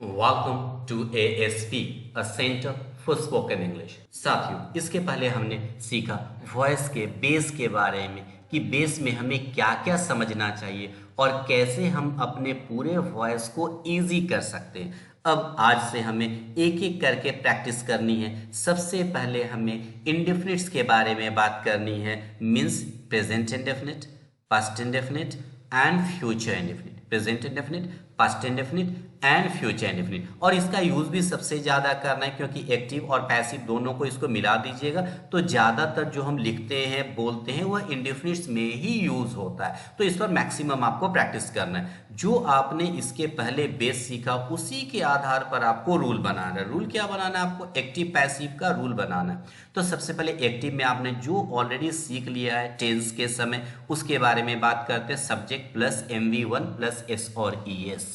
Welcome to ASP, a centre for spoken English. साथियों, इसके पहले हमने सीखा वॉइस के बेस के बारे में कि बेस में हमें क्या क्या समझना चाहिए और कैसे हम अपने पूरे वॉइस को इजी कर सकते हैं। अब आज से हमें एक एक करके प्रैक्टिस करनी है। सबसे पहले हमें इंडेफिनिट्स के बारे में बात करनी है, means present indefinite, past indefinite and future indefinite. Present indefinite, past indefinite and future indefinite. और इसका यूज भी सबसे ज्यादा करना है क्योंकि एक्टिव और पैसिव दोनों को इसको मिला दीजिएगा तो ज्यादातर जो हम लिखते हैं बोलते हैं वह इंडेफिनिट्स में ही यूज होता है। तो इस पर मैक्सिमम आपको प्रैक्टिस करना है। जो आपने इसके पहले बेस सीखा उसी के आधार पर आपको रूल बनाना है। रूल क्या बनाना है? आपको एक्टिव पैसिव का रूल बनाना है। तो सबसे पहले एक्टिव में आपने जो ऑलरेडी सीख लिया है टेंस के समय, उसके बारे में बात करते हैं। Subject plus MV1 plus S और ES।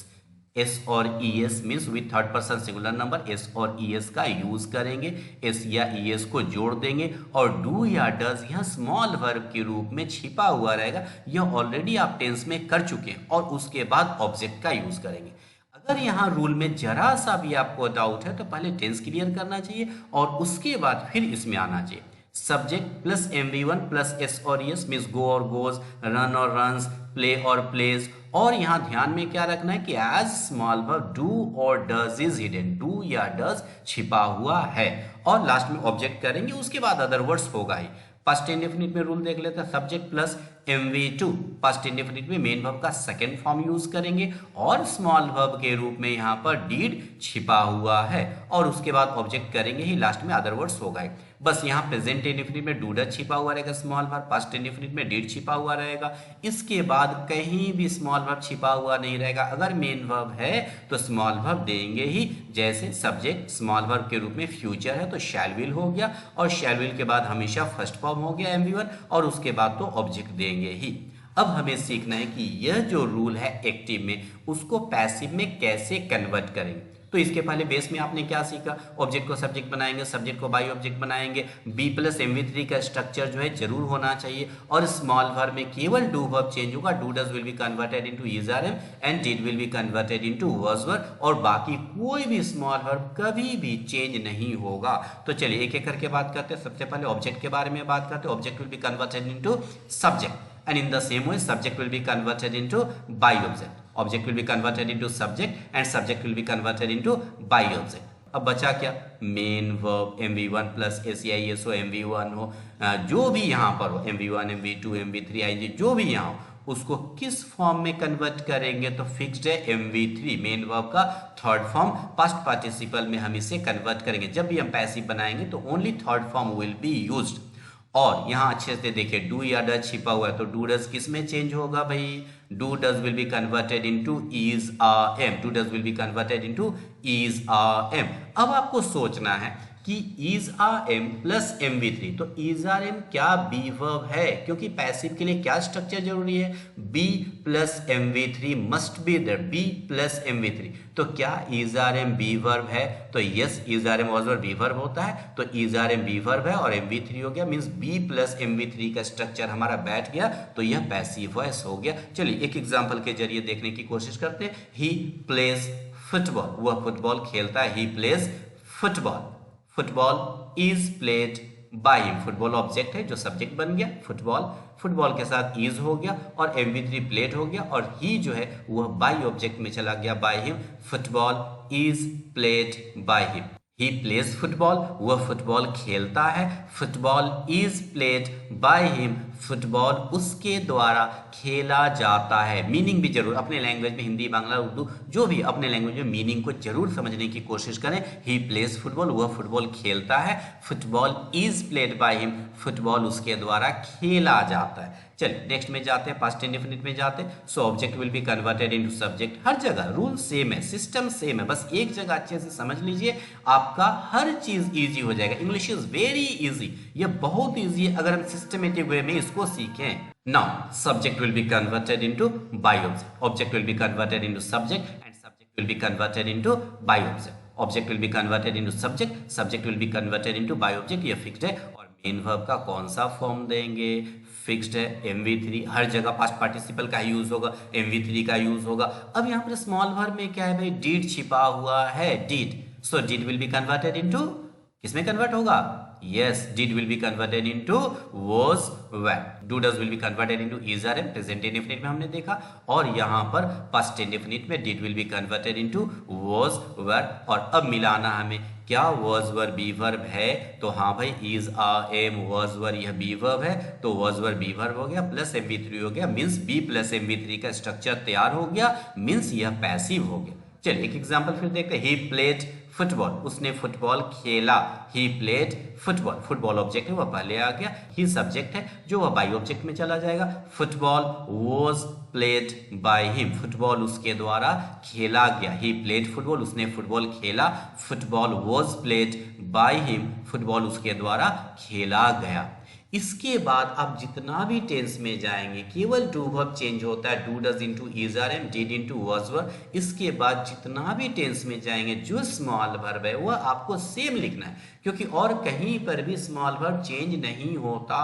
एस और ES means with third person singular number S और ES का यूज करेंगे। एस या ES को जोड़ देंगे और डू या डज यह स्मॉल वर्ब के रूप में छिपा हुआ रहेगा। यह ऑलरेडी आप टेंस में कर चुके हैं। और उसके बाद ऑब्जेक्ट का यूज करेंगे। अगर यहाँ रूल में जरा सा भी आपको डाउट है तो पहले टेंस क्लियर करना चाहिए और उसके बाद फिर इसमें आना चाहिए। Subject plus MV1 plus S और ES मीन्स गो और गोज, रन और रन्स, प्ले और प्लेज। और यहाँ ध्यान में क्या रखना है कि एज स्मॉल वर्ब डू और डज इज हिडन, डू या डज छिपा हुआ है। और लास्ट में ऑब्जेक्ट करेंगे, उसके बाद अदर वर्ड्स होगा ही। पास्ट इंडेफिनिट में रूल देख लेते हैं। Subject plus MV2, past indefinite में मेन वर्ब का सेकंड फॉर्म यूज करेंगे और स्मॉल वर्ब के रूप में यहाँ पर डीड छिपा हुआ है। और उसके बाद ऑब्जेक्ट करेंगे ही, लास्ट में अदर वर्ड्स होगा ही। बस यहाँ प्रेजेंट इंडेफिनिट में डू डज छिपा हुआ रहेगा स्मॉल वर्ब, पास्ट इंडेफिनिट में डीड छिपा हुआ रहेगा। इसके बाद कहीं भी स्मॉल वर्ब छिपा हुआ नहीं रहेगा। अगर मेन वर्ब है तो स्मॉल वर्ब देंगे ही। जैसे सब्जेक्ट स्मॉल वर्ब के रूप में फ्यूचर है तो शैल विल हो गया, और शैल विल के बाद हमेशा फर्स्ट फॉर्म हो गया MV1, और उसके बाद तो ऑब्जेक्ट देंगे ही। अब हमें सीखना है कि यह जो रूल है एक्टिव में उसको पैसिव में कैसे कन्वर्ट करेंगे। तो इसके पहले बेस में आपने क्या सीखा? ऑब्जेक्ट को सब्जेक्ट बनाएंगे, सब्जेक्ट को बाई ऑब्जेक्ट बनाएंगे। बी प्लस MV3 का स्ट्रक्चर जो है जरूर होना चाहिए। और स्मॉल वर्ब में केवल डू वर्ब चेंज होगा। Do does will be converted into is are am and did will be converted into was were, और बाकी कोई भी स्मॉल वर्ब कभी भी चेंज नहीं होगा। तो चलिए एक एक करके बात करते हैं। सबसे पहले ऑब्जेक्ट के बारे में बात करते हैं। Object will be converted into subject and in the same way subject will be converted into by object. Object will be converted into subject and subject will be converted into by object. अब बचा क्या? Main verb MV1 plus S या ES हो, MV1 हो, जो भी यहाँ पर हो, MV1 MV2 MV3 ING जो भी यहाँ हो, उसको किस फॉर्म में कन्वर्ट करेंगे? तो फिक्स्ड है MV3 मेन वर्ब का थर्ड फॉर्म। पास्ट पार्टिसिपल में हम इसे कन्वर्ट करेंगे। जब भी हम पैसिव बनाएंगे तो only third form will be used. और यहाँ अच्छे से देखिए डू या डज छिपा हुआ है तो डू डज किस में चेंज होगा भाई? Do does will be converted into is are am. Do does will be converted into is are am. अब आपको सोचना है कि is are M plus MV3, तो इज आर एम क्या बी वर्ब है? क्योंकि पैसिव के लिए क्या स्ट्रक्चर जरूरी है? Be plus MV3 must be there, be plus MV3। तो क्या is are am be verb है? तो yes, is are am was verb be verb होता है। तो is are am be verb है और MV3 हो गया, मीन्स बी प्लस MV3 का स्ट्रक्चर हमारा बैठ गया, तो यह पैसिव वॉइस हो गया। चलिए एक एग्जाम्पल के जरिए देखने की कोशिश करते हैं। ही प्लेज फुटबॉल, वह फुटबॉल खेलता है। He plays football. Football is played by him. Football object है जो सब्जेक्ट बन गया। फुटबॉल, फुटबॉल के साथ इज हो गया और MV3 प्लेड हो गया, और ही जो है वह बाय ऑब्जेक्ट में चला गया, bye him. Football is played by him. He plays football, वह फुटबॉल खेलता है। Football is played by him, football उसके द्वारा खेला जाता है। मीनिंग भी जरूर अपने लैंग्वेज में, हिंदी बांग्ला उर्दू जो भी अपने लैंग्वेज में मीनिंग को जरूर समझने की कोशिश करें। ही प्लेज फुटबॉल, वह फुटबॉल खेलता है। Football is played by him, football उसके द्वारा खेला जाता है। चलिए नेक्स्ट में जाते हैं, पास्ट इंडेफिनिट में जाते हैं। So object will be converted into subject. हर जगह रूल सेम है, सिस्टम सेम है, बस एक जगह अच्छे से समझ लीजिए, आपका हर चीज इजी हो जाएगा। इंग्लिश इज वेरी इजी, ये बहुत इजी है अगर हम सिस्टमेटिक वे में इसको सीखें। Now subject will be converted into by object. Object will be converted into subject and subject will be converted into by object. Object will be converted into subject, subject will be converted into by object, ये fixed है। और main verb का कौन सा form देंगे? Fixed है, MV3, हर जगह past participle का यूज होगा, MV3 का यूज होगा। अब यहाँ पर स्मॉल वर्ब में क्या है भाई? डिड छिपा हुआ है, did. So did will be converted into, किसमें कन्वर्ट होगा? Yes, did will be converted into was were. Do does will be converted into is are am, present indefinite में हमने देखा। और यहाँ पर past indefinite में did will be converted into was were। और अब मिलाना हमें, क्या was were be verb है? तो हाँ भाई, is are am was were यह be verb है, तो was were be verb हो गया, प्लस MV3 हो गया, मीन्स be प्लस MV3 का स्ट्रक्चर तैयार हो गया, मीन्स यह पैसिव हो गया। चलिए एक एग्जाम्पल फिर देखते हैं। ही प्लेड फुटबॉल, उसने फुटबॉल खेला। He played football, football object है वह पहले आ गया, ही सब्जेक्ट है जो वह बाई ऑब्जेक्ट में चला जाएगा। Football was played by him, football उसके द्वारा खेला गया। ही प्लेड फुटबॉल, उसने फुटबॉल खेला। Football was played by him, football उसके द्वारा खेला गया। इसके बाद आप जितना भी टेंस में जाएंगे केवल डू वर्ब चेंज होता है, do does into is are am, did into was were. इसके बाद जितना भी टेंस में जाएंगे जो स्मॉल वर्ब है वह आपको सेम लिखना है, क्योंकि और कहीं पर भी स्मॉल वर्ब चेंज नहीं होता।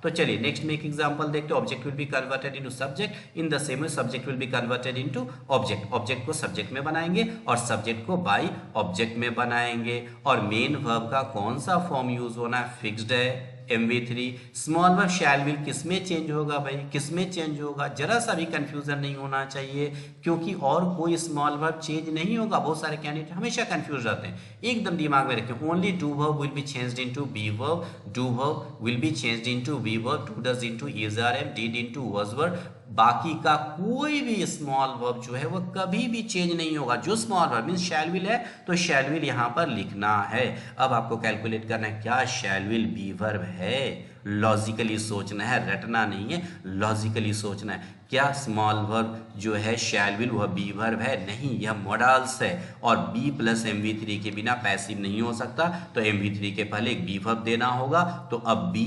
तो चलिए नेक्स्ट में एक एग्जांपल देखते हैं। Object will be converted into subject, in the same way subject will be converted into object. Object को सब्जेक्ट में बनाएंगे और सब्जेक्ट को बाई ऑब्जेक्ट में बनाएंगे। और मेन वर्ब का कौन सा फॉर्म यूज होना है? फिक्स्ड है, MV3। Small verb shell will किस में चेंज होगा भाई? किस में चेंज होगा? जरा सा भी कंफ्यूजन नहीं होना चाहिए, क्योंकि और कोई स्मॉल वर्ब चेंज नहीं होगा। बहुत सारे कैंडिडेट हमेशा कंफ्यूज रहते हैं, एकदम दिमाग में रखें। Only do verb will be changed into be verb, do verb will be changed into be verb, do does into is are am, did into was were. बाकी का कोई भी स्मॉल वर्ब जो है वह कभी भी चेंज नहीं होगा। जो small verb means shell will है तो शैल विल यहां पर लिखना है। अब आपको कैलकुलेट करना है, क्या शैल विल बी वर्ब है? लॉजिकली सोचना है, रटना नहीं है, लॉजिकली सोचना है। क्या स्मॉल वर्ब जो है शैल विल वह बी वर्ब है? नहीं, यह मॉडल्स है और बी प्लस MV3 के बिना पैसिव नहीं हो सकता, तो MV3 के पहले एक बी वर्ब देना होगा। तो अब बी,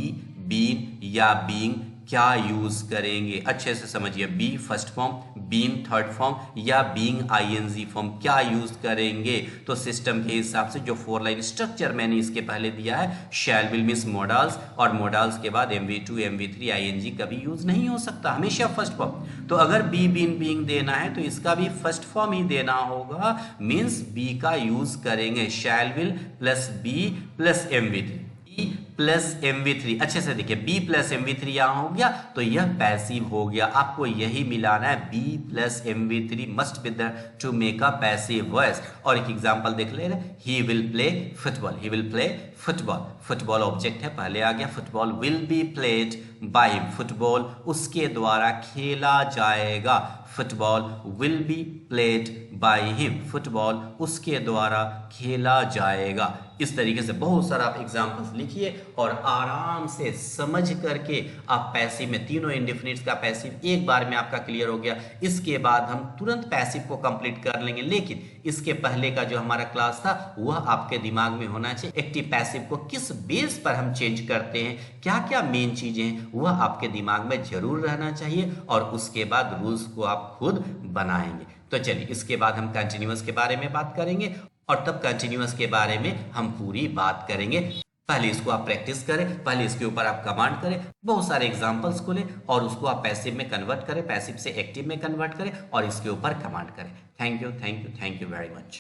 बीन या बीइंग क्या यूज करेंगे? अच्छे से समझिए, be first form, been third form या बीइंग ING फॉर्म, क्या यूज करेंगे? तो सिस्टम के हिसाब से जो 4 लाइन स्ट्रक्चर मैंने इसके पहले दिया है, शैल विल मींस मॉडल्स, और मॉडल्स के बाद MV2 MV3 ING कभी यूज नहीं हो सकता, हमेशा फर्स्ट फॉर्म। तो अगर बी बीन बीइंग देना है तो इसका भी फर्स्ट फॉर्म ही देना होगा, मींस बी का यूज करेंगे। Shall will plus be plus MV3, plus MV3। अच्छे से देखिए, बी प्लस MV3 यहां हो गया तो यह पैसिव हो गया। आपको यही मिलाना है, be plus MV3 must be there to make a passive voice. और एक एग्जांपल देख ले रहे, he will play football, he will play football. Football object है, पहले आ गया। Football will be played by him, football उसके द्वारा खेला जाएगा। Football will be played by him, football उसके द्वारा खेला जाएगा। इस तरीके से बहुत सारा आप एग्जांपल्स लिखिए और आराम से समझ करके आप पैसिव में तीनों इंडेफिनिट्स का पैसिव एक बार में आपका क्लियर हो गया। इसके बाद हम तुरंत पैसिव को कंप्लीट कर लेंगे, लेकिन इसके पहले का जो हमारा क्लास था वह आपके दिमाग में होना चाहिए। एक्टिव पैसिव को किस बेस पर हम चेंज करते हैं, क्या क्या मेन चीजें हैं, वह आपके दिमाग में जरूर रहना चाहिए और उसके बाद रूल्स को आप खुद बनाएंगे। तो चलिए इसके बाद हम कंटिन्यूअस के बारे में बात करेंगे और तब कंटिन्यूअस के बारे में हम पूरी बात करेंगे। पहले इसको आप प्रैक्टिस करें, पहले इसके ऊपर आप कमांड करें, बहुत सारे एग्जांपल्स को लें और उसको आप पैसिव में कन्वर्ट करें, पैसिव से एक्टिव में कन्वर्ट करें और इसके ऊपर कमांड करें। Thank you, thank you, thank you very much.